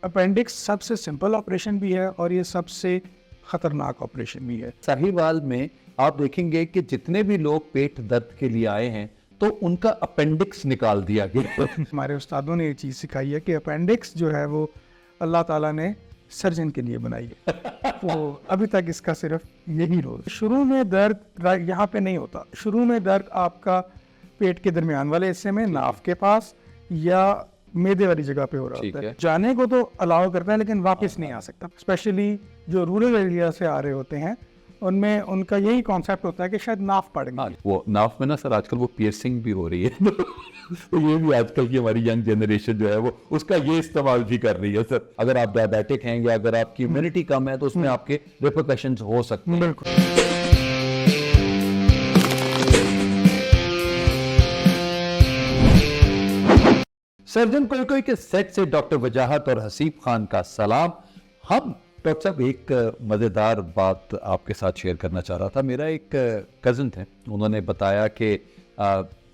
Appendix सबसे simple operation भी है और ये सबसे खतरनाक ऑपरेशन भी है। साहिवाल में आप देखेंगे कि जितने भी लोग पेट दर्द के लिए आए हैं तो उनका अपेंडिक्स निकाल दिया गया। हमारे उस्तादों ने ये चीज़ सिखाई है कि अपेंडिक्स जो है वो अल्लाह ताला ने सर्जन के लिए बनाई है। तो अभी तक इसका सिर्फ यही रोल। शुरू में दर्द यहाँ पे नहीं होता। शुरू में दर्द आपका पेट के दरमियान वाले हिस्से में, नाफ के पास या मैदे वाली जगह पे हो रहा होता है। जाने को तो अलाउ करता है लेकिन वापस नहीं आ सकता। स्पेशली जो रूरल एरिया से आ रहे होते हैं उनमें उनका यही कॉन्सेप्ट होता है कि शायद नाफ पड़ गई। वो नाफ में ना सर आजकल वो पियर्सिंग भी हो रही है। तो ये भी आजकल की हमारी यंग जनरेशन जो है वो उसका ये इस्तेमाल भी कर रही है सर। अगर आप डायबिटिक हैं या अगर आपकी इम्यूनिटी कम है तो उसमें आपके रिपरकशंस हो सकते हैं। बिल्कुल। सर्जन कोई कोई के सेट से डॉक्टर वजाहत और हसीब खान का सलाम। हम डॉक्टर साहब एक मज़ेदार बात आपके साथ शेयर करना चाह रहा था। मेरा एक कज़न थे, उन्होंने बताया कि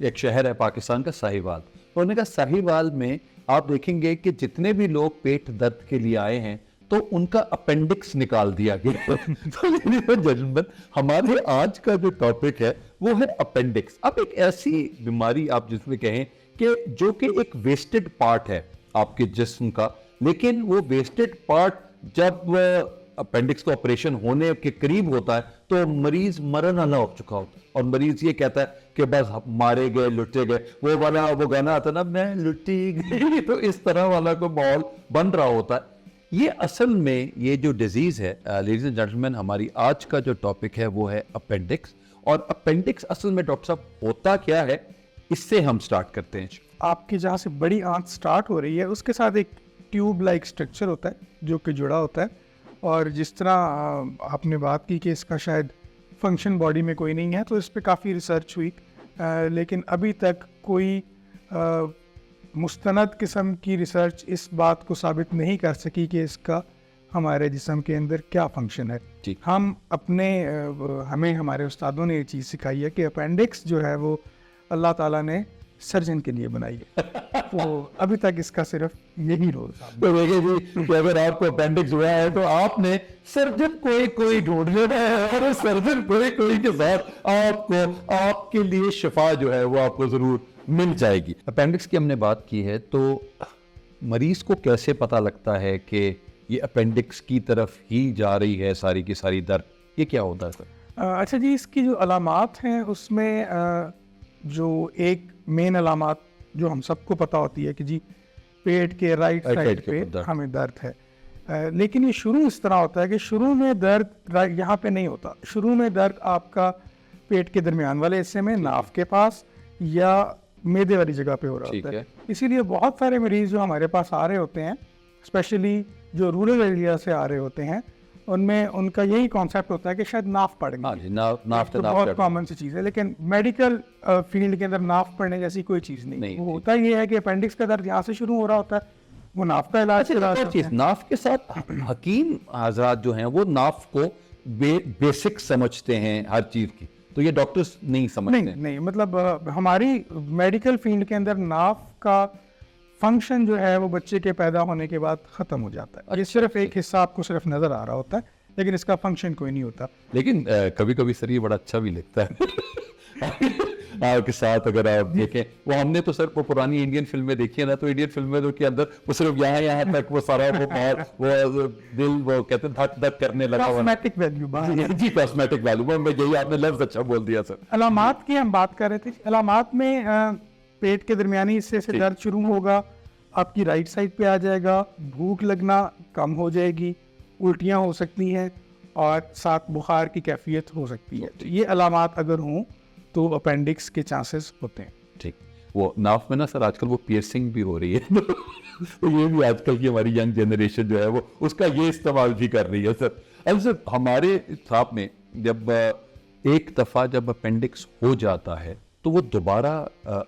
एक शहर है पाकिस्तान का साहिवाल। उन्होंने कहा साहिवाल में आप देखेंगे कि जितने भी लोग पेट दर्द के लिए आए हैं तो उनका अपेंडिक्स निकाल दिया गया। तो जजमन हमारे आज का जो टॉपिक है वो है अपेंडिक्स। अब एक ऐसी बीमारी आप जिसमें कहें कि जो कि एक वेस्टेड पार्ट है आपके जिस्म का, लेकिन वो वेस्टेड पार्ट जब अपेंडिक्स का ऑपरेशन होने के करीब होता है तो मरीज मरण आला हो चुका होता है और मरीज ये कहता है कि बस मारे गए, लुटे गए। वो गाना आता ना, मैं लुटी गई। तो इस तरह वाला को माहौल बन रहा होता है। ये असल में ये जो डिजीज है लेडीज एंड जेंटलमैन, हमारी आज का जो टॉपिक है वो है अपेंडिक्स। और अपेंडिक्स असल में डॉक्टर साहब होता क्या है, इससे हम स्टार्ट करते हैं। आपकी जहाँ से बड़ी आंत स्टार्ट हो रही है उसके साथ एक ट्यूब लाइक स्ट्रक्चर होता है जो कि जुड़ा होता है। और जिस तरह आपने बात की कि इसका शायद फंक्शन बॉडी में कोई नहीं है, तो इस पर काफ़ी रिसर्च हुई, लेकिन अभी तक कोई मुस्तनद किस्म की रिसर्च इस बात को साबित नहीं कर सकी कि इसका हमारे जिस्म के अंदर क्या फंक्शन है। हमें हमारे उस्तादों ने ये चीज़ सिखाई है कि अपेंडिक्स जो है वो अल्लाह ताला ने सर्जन के लिए बनाई है। तो अभी तक इसका सिर्फ यही रोल था। तो देखिए जी कि अगर आपको अपेंडिक्स हुआ है तो आपने सर्जन कोई ढूंढ लेना है और सर्जन कोई के साथ आपको आपके लिए शिफा जो है वो आपको जरूर मिल जाएगी। अपेंडिक्स की हमने बात की है, तो मरीज को कैसे पता लगता है कि ये अपेंडिक्स की तरफ ही जा रही है सारी की सारी दर्द, ये क्या होता है सर? अच्छा जी, इसकी जो अलामात हैं उसमें जो एक मेन अलामात जो हम सबको पता होती है कि जी पेट के राइट साइड पे हमें दर्द है, लेकिन ये शुरू इस तरह होता है कि शुरू में दर्द यहाँ पे नहीं होता। शुरू में दर्द आपका पेट के दरमियान वाले हिस्से में, नाफ के पास या मैदे वाली जगह पे हो रहा होता है। इसीलिए बहुत सारे मरीज जो हमारे पास आ रहे होते हैं, स्पेशली जो रूरल एरिया से आ रहे होते हैं, उनमें उनका यही कॉन्सेप्ट होता है कि शायद नाफ पड़ गई। नाफ तो बहुत कॉमन सी चीज़ है, लेकिन मेडिकल फील्ड के अंदर नाफ पड़ने जैसी कोई चीज़ नहीं। वो होता ये है कि अपेंडिक्स का दर्द यहाँ से शुरू हो रहा होता है, वो नाफ का इलाज नाफ के साथ हकीम हजरात जो हैं वो नाफ को बेसिक समझते हैं हर चीज की, तो ये डॉक्टर्स नहीं समझते। नहीं, मतलब हमारी मेडिकल फील्ड के अंदर नाफ का फंक्शन जो है वो बच्चे के पैदा होने के बाद ख़त्म हो जाता है। ये सिर्फ एक हिस्सा आपको सिर्फ नज़र आ रहा होता है, लेकिन इसका फंक्शन कोई नहीं होता। लेकिन कभी कभी सर ये बड़ा अच्छा भी लगता है। आपके साथ अगर आप देखें, वो हमने तो सर वो पुरानी इंडियन फिल्में देखी है ना, तो इंडियन फिल्में के अंदर वो सिर्फ यहाँ तक वो सारा वो दिल वो कहते हैं धक धक करने लगा। कॉस्मेटिक वैल्यू जी, कॉस्मेटिक वैल्यू में यही आपने लफ्ज अच्छा बोल दिया सर। अलामात की हम बात कर रहे थे। अलामात में पेट के दरमियानी हिस्से से दर्द शुरू होगा, आपकी राइट साइड पे आ जाएगा, भूख लगना कम हो जाएगी, उल्टियाँ हो सकती हैं और साथ बुखार की कैफियत हो सकती है। तो ये अलामात अगर हों तो अपेंडिक्स के चांसेस होते हैं। ठीक, वो नाफ में ना सर आजकल वो पियर्सिंग भी हो रही है। तो ये भी आजकल की हमारी यंग जनरेशन जो है वो उसका ये इस्तेमाल भी कर रही है सर। अब सर हमारे हिसाब में जब एक दफ़ा जब अपेंडिक्स हो जाता है तो वो दोबारा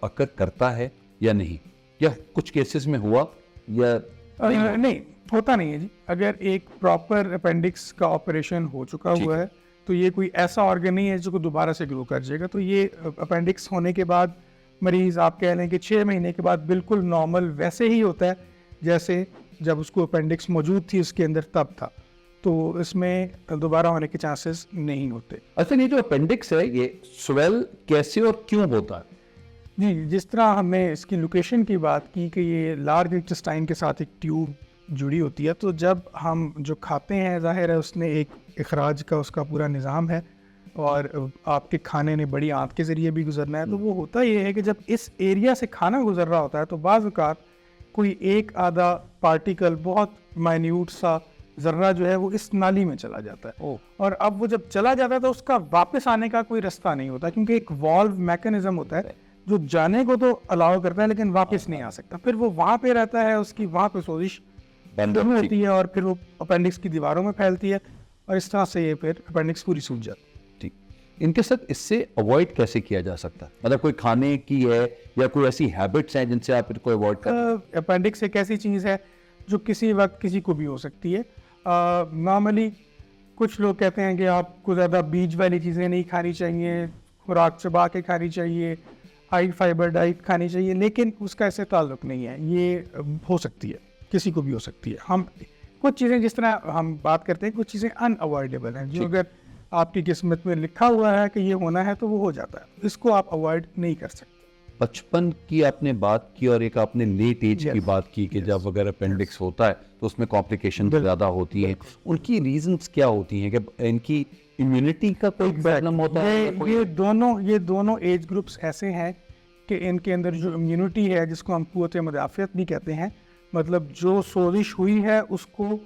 अकर करता है या नहीं, या कुछ केसेस में हुआ या नहीं होता नहीं है जी। अगर एक प्रॉपर अपेंडिक्स का ऑपरेशन हो चुका हुआ है तो ये कोई ऐसा ऑर्गन नहीं है जो दोबारा से ग्रो कर जाएगा। तो ये अपेंडिक्स होने के बाद मरीज आप कह लें कि 6 महीने के बाद बिल्कुल नॉर्मल वैसे ही होता है जैसे जब उसको अपेंडिक्स मौजूद थी उसके अंदर तब था, तो इसमें दोबारा होने के चांसेस नहीं होते। अच्छा, ये जो अपेंडिक्स है ये स्वेल कैसे और क्यों होता है? जी, जिस तरह हमने इसकी लोकेशन की बात की कि ये लार्ज इंटेस्टाइन के साथ एक ट्यूब जुड़ी होती है, तो जब हम जो खाते हैं ज़ाहिर है उसने एक इखराज का उसका पूरा निज़ाम है और आपके खाने ने बड़ी आंत के ज़रिए भी गुजरना है। तो वो होता ये है कि जब इस एरिया से खाना गुजर रहा होता है तो बाज़ औक़ात कोई एक आधा पार्टिकल बहुत माइन्यूट सा ज़र्रा जो है वो इस नाली में चला जाता है। और अब वो जब चला जाता है तो उसका वापस आने का कोई रास्ता नहीं होता, क्योंकि एक वॉल्व मैकेनिज्म होता है जो जाने को तो अलाउ करता है लेकिन वापस नहीं आ सकता। फिर वो वहाँ पे रहता है, उसकी वहाँ पे सोजिश शुरू होती है और फिर वो अपेंडिक्स की दीवारों में फैलती है और इस तरह से ये फिर अपेंडिक्स पूरी सूज जाती है। ठीक, इनके साथ इससे अवॉइड कैसे किया जा सकता है? मतलब कोई खाने की है या कोई ऐसी हैबिट्स हैं जिनसे आप इनको अवॉइड कर? अपेंडिक्स एक ऐसी चीज़ है जो किसी वक्त किसी को भी हो सकती है। नॉर्मली कुछ लोग कहते हैं कि आपको ज़्यादा बीज वाली चीज़ें नहीं खानी चाहिए, खुराक चबा के खानी चाहिए, हाई फाइबर डाइट खानी चाहिए, लेकिन उसका ऐसे ताल्लुक नहीं है। ये हो सकती है, किसी को भी हो सकती है। हम कुछ चीज़ें जिस तरह हम बात करते हैं, कुछ चीज़ें अनअवॉइडेबल हैं जो अगर आपकी किस्मत में लिखा हुआ है कि ये होना है तो वो हो जाता है, इसको आप अवॉइड नहीं कर सकते। बचपन की आपने बात की और एक आपने लेट एज की बात की कि जब अगर अपेंडिक्स होता है तो उसमें कॉम्प्लिकेशन ज़्यादा होती हैं। उनकी रीजंस क्या होती हैं? कि इनकी इम्यूनिटी का कोई प्रॉब्लम होता है? ये दोनों एज ग्रुप्स ऐसे हैं कि इनके अंदर जो इम्यूनिटी है, जिसको हम क़ुव्वत मुदाफ़ियत भी कहते हैं, मतलब जो सोजिश हुई है उसको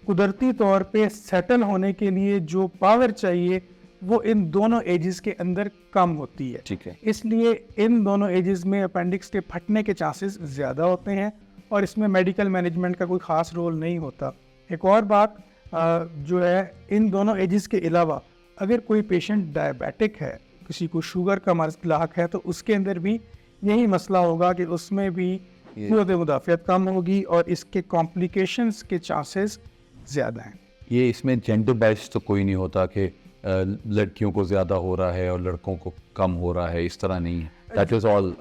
कुदरती तौर पे सेटल होने के लिए जो पावर चाहिए वो इन दोनों एजेस के अंदर कम होती है। ठीक है। इसलिए इन दोनों एजेस में अपेंडिक्स के फटने के चांसेस ज़्यादा होते हैं और इसमें मेडिकल मैनेजमेंट का कोई ख़ास रोल नहीं होता। एक और बात जो है, इन दोनों एजेस के अलावा अगर कोई पेशेंट डायबिटिक है, किसी को शुगर का मर्ज़ लाक है, तो उसके अंदर भी यही मसला होगा कि उसमें भी क़ुव्वत मुदाफ़ियत कम होगी और इसके कॉम्प्लिकेशंस के चांसेस ज़्यादा हैं। ये इसमें जेंडर बेस्ड तो कोई नहीं होता कि लड़कियों को ज़्यादा हो रहा है और लड़कों को कम हो रहा है, इस तरह नहीं है। दैट इज़ ऑल,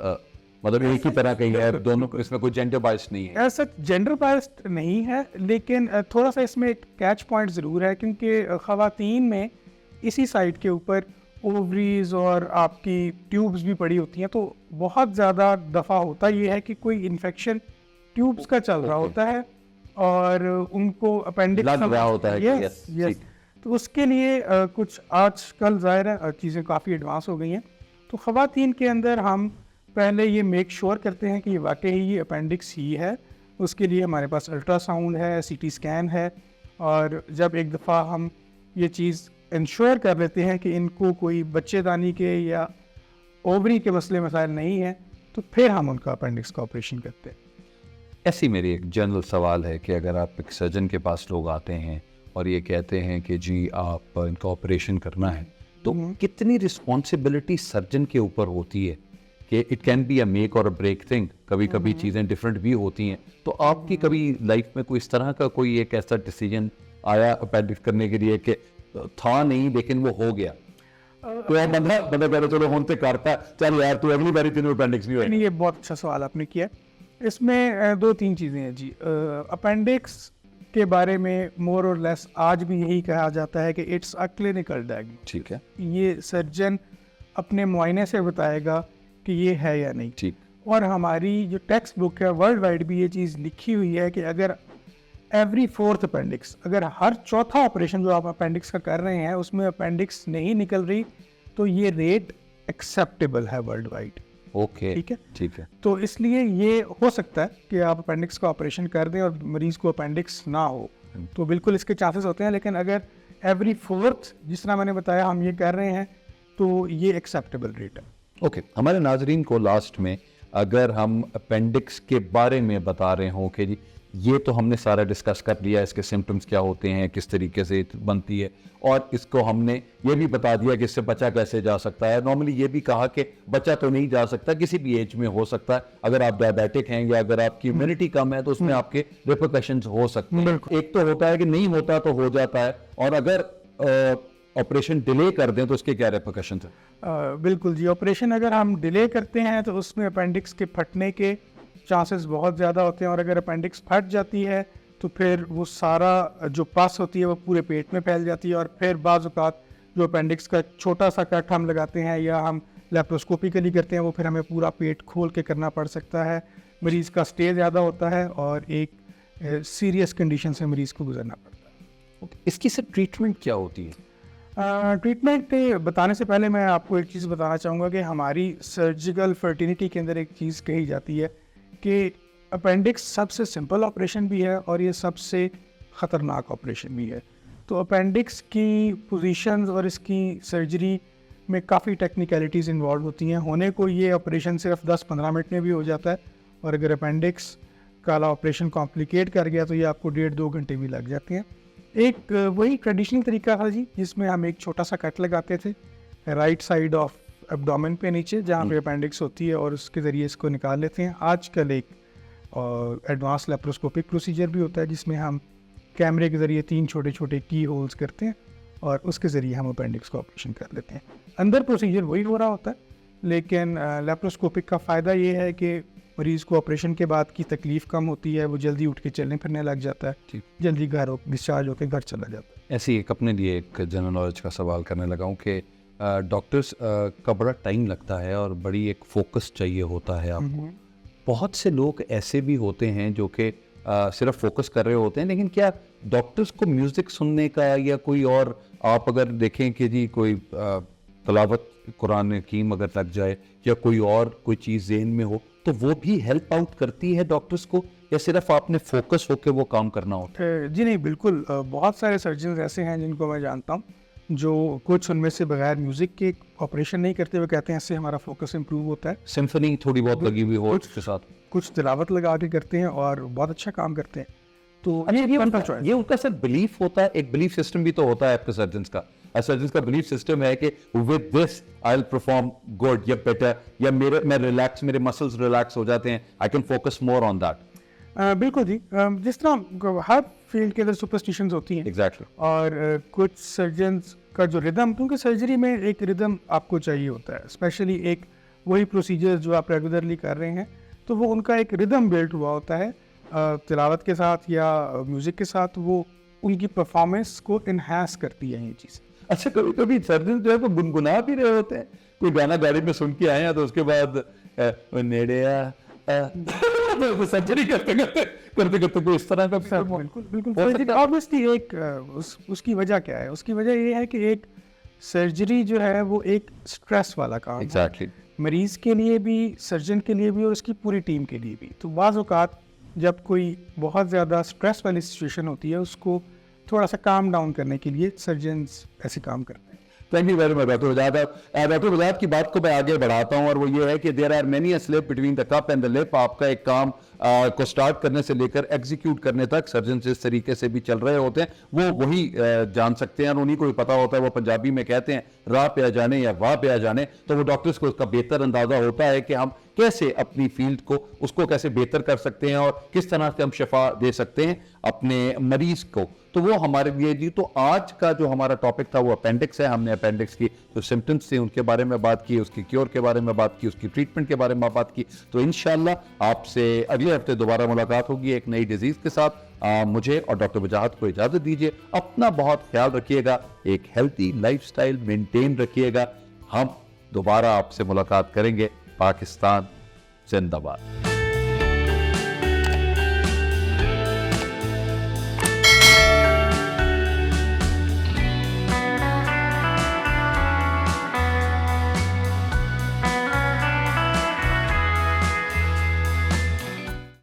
मतलब एक ही तरह का ही है दोनों, इसमें कोई जेंडर बायस नहीं है। ऐसा जेंडर बायस नहीं है, लेकिन थोड़ा सा इसमें एक कैच पॉइंट ज़रूर है, क्योंकि ख़वातीन में इसी साइड के ऊपर ओवरीज और आपकी ट्यूब्स भी पड़ी होती हैं, तो बहुत ज़्यादा दफ़ा होता ये है कि कोई इन्फेक्शन ट्यूब्स का चल रहा होता है और उनको अपेंडिक्स लग रहा होता है। यस। तो उसके लिए कुछ आजकल ज़ाहिर है चीज़ें काफ़ी एडवांस हो गई हैं, तो ख़वातीन के अंदर हम पहले ये मेक श्योर करते हैं कि ये वाकई ही अपेंडिक्स ही है। उसके लिए हमारे पास अल्ट्रासाउंड है, सीटी स्कैन है, और जब एक दफ़ा हम ये चीज़ इंश्योर कर लेते हैं कि इनको कोई बच्चेदानी के या ओवरी के मसले मसाइल नहीं है, तो फिर हम उनका अपेंडिक्स का ऑपरेशन करते हैं। ऐसी मेरी एक जनरल सवाल है कि अगर आप एक सर्जन के पास लोग आते हैं और ये कहते हैं कि जी आप इनका ऑपरेशन करना है, तो कितनी रिस्पॉन्सिबिलिटी सर्जन के ऊपर होती है? कि it can be a make और अ ब्रेक थिंग, कभी कभी चीज़ें डिफरेंट भी होती हैं। तो आपकी कभी लाइफ में कोई इस तरह का कोई एक ऐसा डिसीजन आया अपेंडिक्स करने के लिए कि था नहीं लेकिन वो हो गया, तो यार बंदा पहले चलो होते करता चल यार तू अगली बारी तेरे अपेंडिक्स नहीं होगा? ये बहुत अच्छा सवाल आपने किया। इसमें दो तीन चीज़ें हैं जी। अपेंडिक्स के बारे में मोर और लेस आज भी यही कहा जाता है कि इट्स अ क्लिनिकल डायग्नोसिस। ठीक है। ये सर्जन अपने मुआयने से बताएगा कि ये है या नहीं। ठीक। और हमारी जो टेक्स्ट बुक है वर्ल्ड वाइड भी ये चीज़ लिखी हुई है कि अगर एवरी फोर्थ अपेंडिक्स, अगर हर चौथा ऑपरेशन जो आप अपेंडिक्स का कर रहे हैं उसमें अपेंडिक्स नहीं निकल रही, तो ये रेट एक्सेप्टेबल है वर्ल्ड वाइड। ओके, ठीक है। ठीक है। तो इसलिए ये हो सकता है कि आप अपेंडिक्स का ऑपरेशन कर दें और मरीज़ को अपेंडिक्स ना हो, तो बिल्कुल इसके चांसेस होते हैं। लेकिन अगर एवरी फोर्थ जिस तरह मैंने बताया हम ये कर रहे हैं, तो ये एक्सेप्टेबल रेट है। ओके, हमारे नाजरीन को लास्ट में अगर हम अपेंडिक्स के बारे में बता रहे हों कि जी ये तो हमने सारा डिस्कस कर लिया, इसके सिम्टम्स क्या होते हैं, किस तरीके से बनती है, और इसको हमने ये भी बता दिया कि इससे बचा कैसे जा सकता है। नॉर्मली ये भी कहा कि बचा तो नहीं जा सकता, किसी भी एज में हो सकता है। अगर आप डायबिटिक हैं या अगर आपकी इम्यूनिटी कम है तो उसमें आपके रिपरकशंस हो सकते हैं। एक तो होता है कि नहीं होता तो हो जाता है, और अगर ऑपरेशन डिले कर दें तो उसके क्या रिपरकशंस हैं? बिल्कुल जी, ऑपरेशन अगर हम डिले करते हैं तो उसमें अपेंडिक्स के फटने के चांसेस बहुत ज़्यादा होते हैं, और अगर अपेंडिक्स फट जाती है तो फिर वो सारा जो पस होती है वो पूरे पेट में फैल जाती है, और फिर बाज़ औक़ात जो अपेंडिक्स का छोटा सा कट हम लगाते हैं या हम लेप्रोस्कोपिकली करते हैं, वो फिर हमें पूरा पेट खोल के करना पड़ सकता है। मरीज़ का स्टे ज़्यादा होता है और एक सीरियस कंडीशन से मरीज़ को गुजरना पड़ता है। इसकी सर ट्रीटमेंट क्या होती है? ट्रीटमेंट बताने से पहले मैं आपको एक चीज़ बताना चाहूँगा कि हमारी सर्जिकल फर्टिलिटी के अंदर एक चीज़ कही जाती है कि अपेंडिक्स सबसे सिंपल ऑपरेशन भी है और ये सबसे ख़तरनाक ऑपरेशन भी है। तो अपेंडिक्स की पोजीशंस और इसकी सर्जरी में काफ़ी टेक्निकलिटीज़ इन्वॉल्व होती हैं। होने को ये ऑपरेशन सिर्फ 10-15 मिनट में भी हो जाता है, और अगर अपेंडिक्स काला ऑपरेशन कॉम्प्लिकेट कर गया तो ये आपको 1.5-2 घंटे भी लग जाते हैं। एक वही ट्रेडिशनल तरीका था जी, जिसमें हम एक छोटा सा कट लगाते थे राइट साइड ऑफ एब्डोमेन पे नीचे, जहाँ पे अपेंडिक्स होती है, और उसके ज़रिए इसको निकाल लेते हैं। आजकल एक एडवांस लेप्रोस्कोपिक प्रोसीजर भी होता है जिसमें हम कैमरे के ज़रिए 3 छोटे छोटे की होल्स करते हैं और उसके ज़रिए हम अपेंडिक्स का ऑपरेशन कर लेते हैं। अंदर प्रोसीजर वही हो रहा होता है, लेकिन लेप्रोस्कोपिक का फ़ायदा ये है कि मरीज़ को ऑपरेशन के बाद की तकलीफ़ कम होती है, वो जल्दी उठ के चलने फिरने लग जाता है, जल्दी घर डिस्चार्ज होकर घर चला जाता है। ऐसे ही एक अपने लिए एक जनरल नॉलेज का सवाल करने लगा हूँ कि डॉक्टर्स का बड़ा टाइम लगता है और बड़ी एक फोकस चाहिए होता है आपको। बहुत से लोग ऐसे भी होते हैं जो कि सिर्फ फोकस कर रहे होते हैं, लेकिन क्या डॉक्टर्स को म्यूज़िक सुनने का या कोई और, आप अगर देखें कि जी कोई तलावत कुरान हकीम अगर लग जाए या कोई और कोई चीज़ ज़हन में हो, तो वो भी हेल्प आउट करती है डॉक्टर्स को, या सिर्फ आपने फोकस होकर वो काम करना होता है? जी नहीं, बिल्कुल। बहुत सारे सर्जन ऐसे हैं जिनको मैं जानता हूँ, जो कुछ उनमें से बगैर म्यूज़िक के ऑपरेशन नहीं करते हुए कहते हैं इससे हमारा फोकस इम्प्रूव होता है। सिम्फनी थोड़ी बहुत लगी हुई हो उसके साथ, कुछ तिलावत लगा के करते हैं और बहुत अच्छा काम करते हैं। तो ये उनका सर बिलीफ होता है, एक बिलीफ सिस्टम भी तो होता है आपके सर्जन्स का। सर्जन्स का बिलीफ सिस्टम है कि with this I will perform good या बेटर, या मैं रिलैक्स, मेरे मसल्स रिलैक्स हो जाते हैं, I can focus more on that. बिल्कुल जी। जिस तरह हर फील्ड के अंदर सुपरस्टिशंस होती हैं। एग्जैक्टली। और कुछ सर्जन्स का जो रिदम, क्योंकि सर्जरी में एक रिदम आपको चाहिए होता है, स्पेशली एक वही प्रोसीजर जो आप रेगुलरली कर रहे हैं, तो वो उनका एक रिदम बिल्ट हुआ होता है तिलावत के साथ या म्यूज़िक के साथ, वो उनकी परफॉर्मेंस को इन्हांस करती है ये चीज़। अच्छा, कभी कभी सर्जन जो है वो गुनगुना भी रहे होते हैं, कोई गाना गाड़ी में सुन के आए हैं तो उसके बाद सर्जरी करते करते कोई इस तरह का। बिल्कुल ऑब्वियसली एक उसकी वजह क्या है? उसकी वजह ये है कि एक सर्जरी जो है वो एक स्ट्रेस वाला काम है, मरीज़ के लिए भी, सर्जन के लिए भी और उसकी पूरी टीम के लिए भी। तो बाज़ औक़ात जब कोई बहुत ज़्यादा स्ट्रेस वाली सिचुएशन होती है, उसको थोड़ा सा काम डाउन करने के लिए सर्जन्स ऐसे काम करते हैं। Thank you very much doctor Wajahat. Doctor वजाहत की बात को मैं आगे बढ़ाता हूँ, और वो ये है कि there are many a slip between the cup and the lip. आपका एक काम को स्टार्ट करने से लेकर एग्जीक्यूट करने तक सर्जन जिस तरीके से भी चल रहे होते हैं वो वही जान सकते हैं, और उन्हीं को ही पता होता है। वो पंजाबी में कहते हैं राह पे आ जाने या वाह पे आ जाने, तो वो डॉक्टर्स को उसका बेहतर अंदाजा होता है कि हम कैसे अपनी फील्ड को, उसको कैसे बेहतर कर सकते हैं और किस तरह से हम शिफा दे सकते हैं अपने मरीज को। तो वो हमारे लिए जी, तो आज का जो हमारा टॉपिक था वो अपेंडिक्स है। हमने अपेंडिक्स की जो सिम्टम्स थे उनके बारे में बात की, उसकी क्योर के बारे में बात की, उसकी ट्रीटमेंट के बारे में बात की। तो इंशाल्लाह आपसे अगले हफ्ते दोबारा मुलाकात होगी एक नई डिजीज के साथ। मुझे और डॉक्टर वजाहत को इजाजत दीजिए। अपना बहुत ख्याल रखिएगा, एक हेल्थी लाइफस्टाइल मेंटेन रखिएगा। हम दोबारा आपसे मुलाकात करेंगे। पाकिस्तान जिंदाबाद।